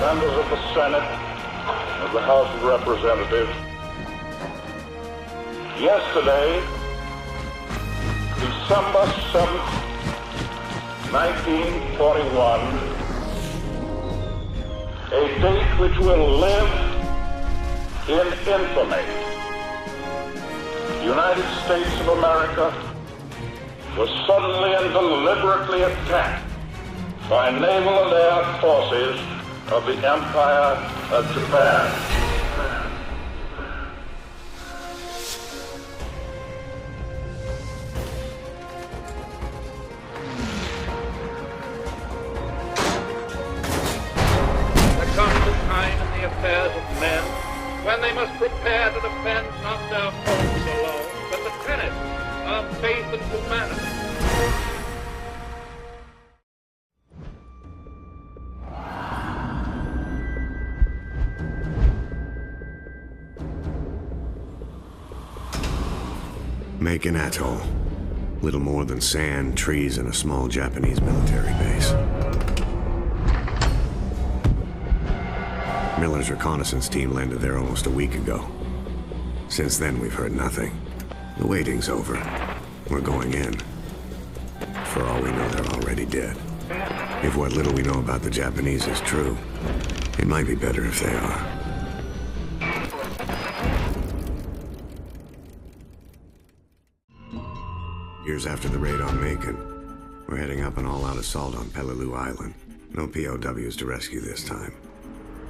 Members of the Senate, of the House of Representatives, yesterday, December 7th, 1941, a date which will live in infamy. The United States of America was suddenly and deliberately attacked by naval and air forces of the Empire of Japan. There comes a time in the affairs of men when they must prepare to defend not their homes alone, but the tenets of faith and humanity. Makin Atoll. Little more than sand, trees, and a small Japanese military base. Miller's reconnaissance team landed there almost a week ago. Since then, we've heard nothing. The waiting's over. We're going in. For all we know, they're already dead. If what little we know about the Japanese is true, it might be better if they are. Years after the raid on Macon, we're heading up an all-out assault on Peleliu Island. No POWs to rescue this time.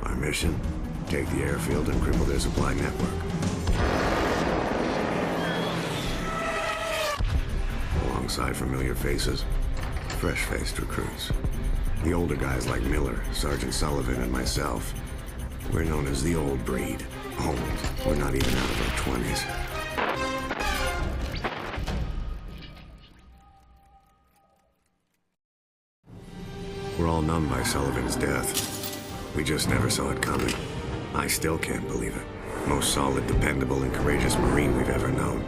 Our mission? Take the airfield and cripple their supply network. Alongside familiar faces, fresh-faced recruits. The older guys like Miller, Sergeant Sullivan, and myself. We're known as the old breed. Old. We're not even out of our 20s. We're all numbed by Sullivan's death. We just never saw it coming. I still can't believe it. Most solid, dependable, and courageous Marine we've ever known.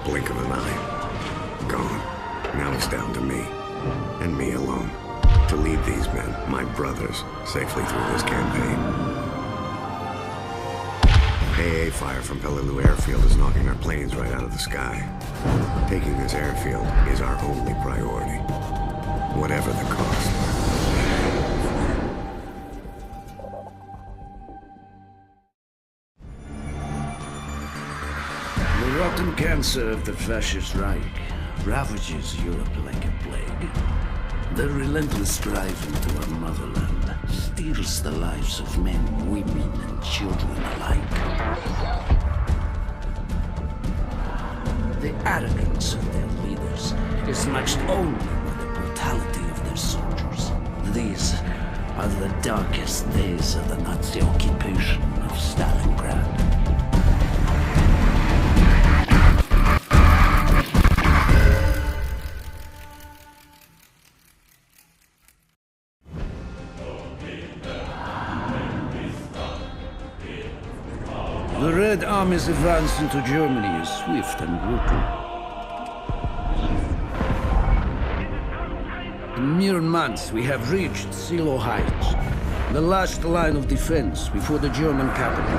Blink of an eye. Gone. Now it's down to me. And me alone. To lead these men, my brothers, safely through this campaign. AA fire from Peleliu Airfield is knocking our planes right out of the sky. Taking this airfield is our only priority. Whatever the cost. The rotten cancer of the fascist Reich ravages Europe like a plague. The relentless drive into our motherland steals the lives of men, women, and children alike. The arrogance of their leaders is matched only by the brutality of their soldiers. These are the darkest days of the Nazi occupation of Stalingrad. The Red Army's advance into Germany is swift and brutal. In mere months, we have reached Silo Heights, the last line of defense before the German capital.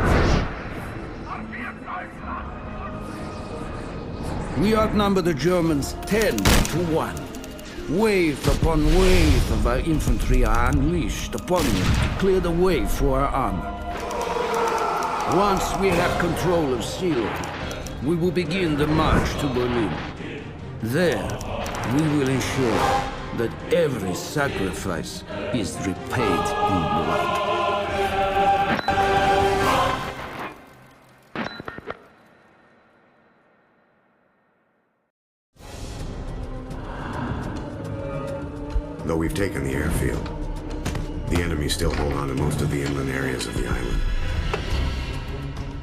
We outnumber the Germans 10-1. Wave upon wave of our infantry are unleashed upon them to clear the way for our armor. Once we have control of Silo, we will begin the march to Berlin. There, we will ensure that every sacrifice is repaid in blood. Though we've taken the airfield, the enemy still hold on to most of the inland areas of the island.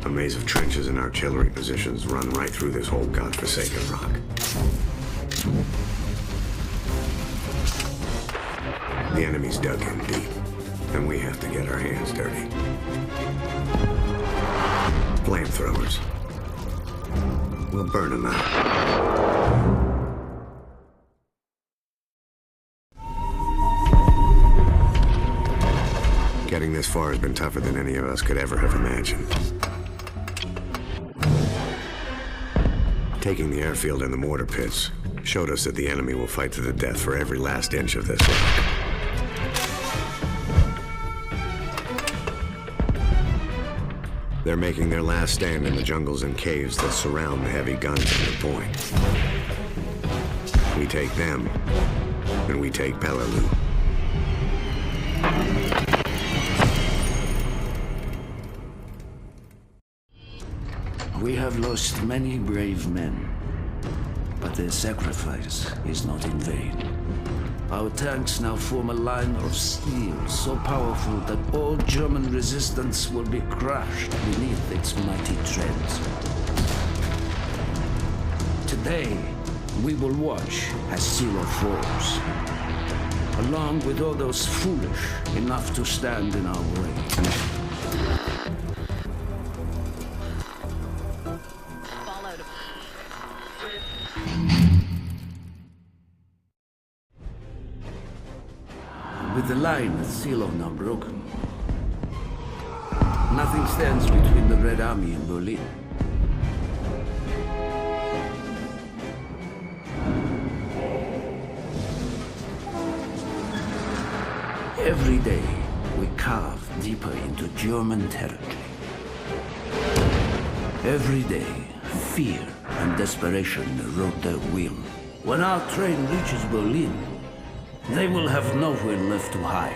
A maze of trenches and artillery positions run right through this whole godforsaken rock. The enemy's dug in deep, and we have to get our hands dirty. Flamethrowers. We'll burn them out. Getting this far has been tougher than any of us could ever have imagined. Taking the airfield and the mortar pits showed us that the enemy will fight to the death for every last inch of this rock. They're making their last stand in the jungles and caves that surround the heavy guns at the point. We take them, and we take Peleliu. We have lost many brave men, but their sacrifice is not in vain. Our tanks now form a line of steel so powerful that all German resistance will be crushed beneath its mighty treads. Today, we will watch as Silo falls, along with all those foolish enough to stand in our way. With the line at Silo now broken, nothing stands between the Red Army and Berlin. Every day, we carve deeper into German territory. Every day, fear and desperation erode their will. When our train reaches Berlin, they will have nowhere left to hide.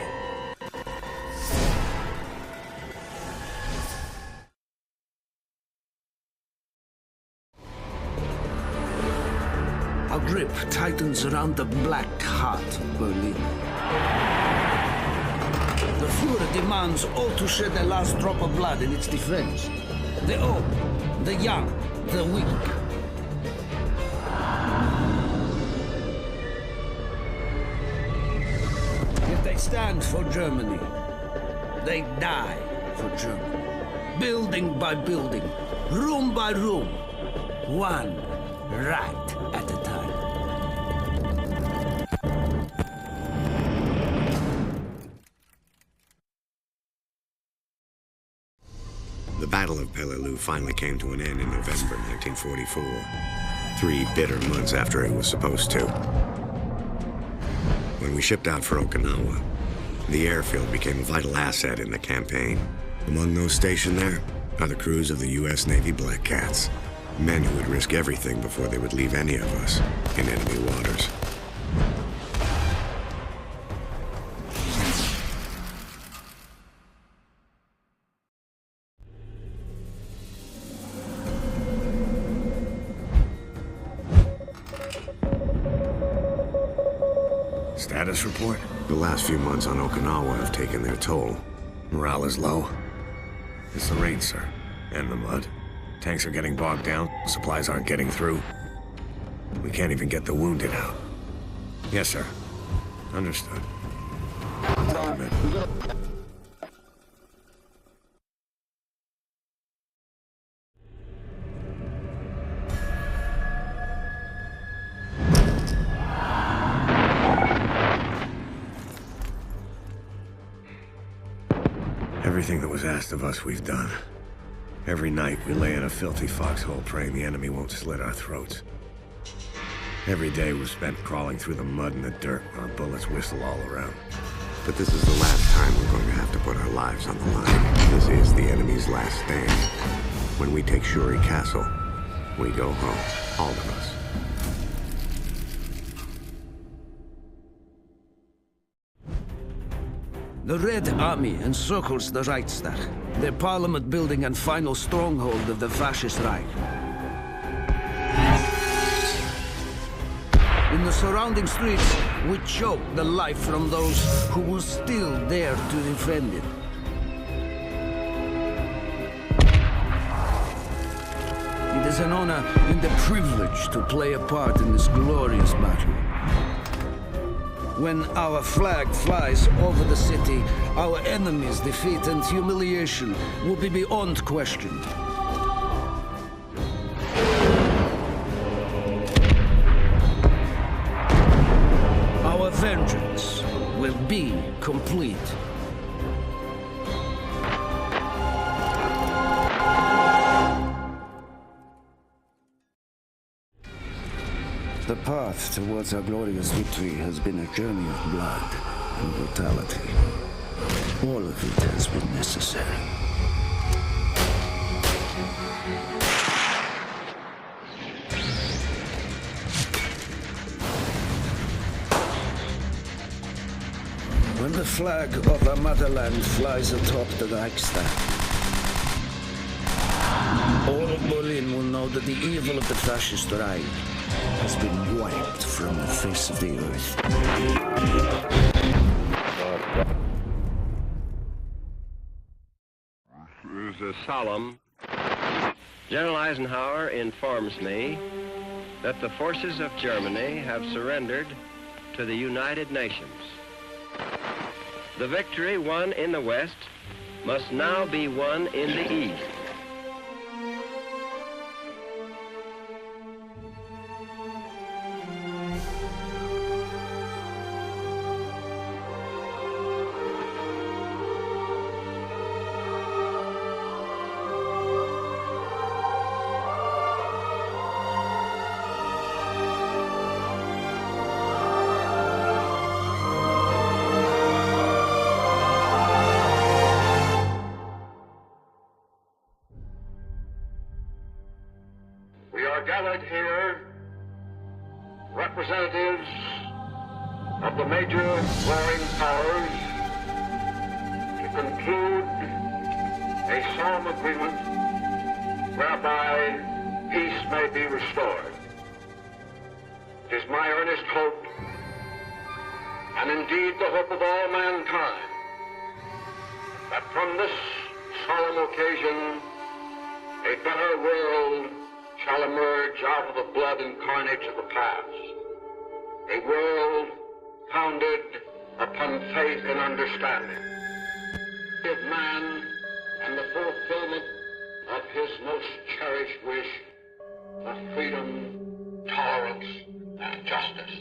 Our grip tightens around the black heart of Berlin. The Fuhrer demands all to shed their last drop of blood in its defense. The old, the young, the weak. They stand for Germany. They die for Germany. Building by building, room by room, one right at a time. The Battle of Peleliu finally came to an end in November 1944, 3 bitter months after it was supposed to. When we shipped out for Okinawa, the airfield became a vital asset in the campaign. Among those stationed there are the crews of the U.S. Navy Black Cats, men who would risk everything before they would leave any of us in enemy waters. Status report? The last few months on Okinawa have taken their toll. Morale is low. It's the rain, sir. And the mud. Tanks are getting bogged down. Supplies aren't getting through. We can't even get the wounded out. Yes, sir. Understood. Everything that was asked of us, we've done. Every night, we lay in a filthy foxhole praying the enemy won't slit our throats. Every day was spent crawling through the mud and the dirt while bullets whistle all around. But this is the last time we're going to have to put our lives on the line. This is the enemy's last stand. When we take Shuri Castle, we go home, all of us. The Red Army encircles the Reichstag, their parliament building and final stronghold of the Fascist Reich. In the surrounding streets, we choke the life from those who will still dare to defend it. It is an honor and a privilege to play a part in this glorious battle. When our flag flies over the city, our enemies' defeat and humiliation will be beyond question. Our vengeance will be complete. The path towards our glorious victory has been a journey of blood and brutality. All of it has been necessary. When the flag of our motherland flies atop the Reichstag, all of Berlin will know that the evil of the fascist Reich has been wiped from the face of the earth. It was solemn. General Eisenhower informs me that the forces of Germany have surrendered to the United Nations. The victory won in the West must now be won in the East. We are gathered here, representatives of the major warring powers, to conclude a solemn agreement whereby peace may be restored. It is my earnest hope, and indeed the hope of all mankind, that from this solemn occasion a better world shall emerge out of the blood and carnage of the past. A world founded upon faith and understanding of man and the fulfillment of his most cherished wish for freedom, tolerance, and justice.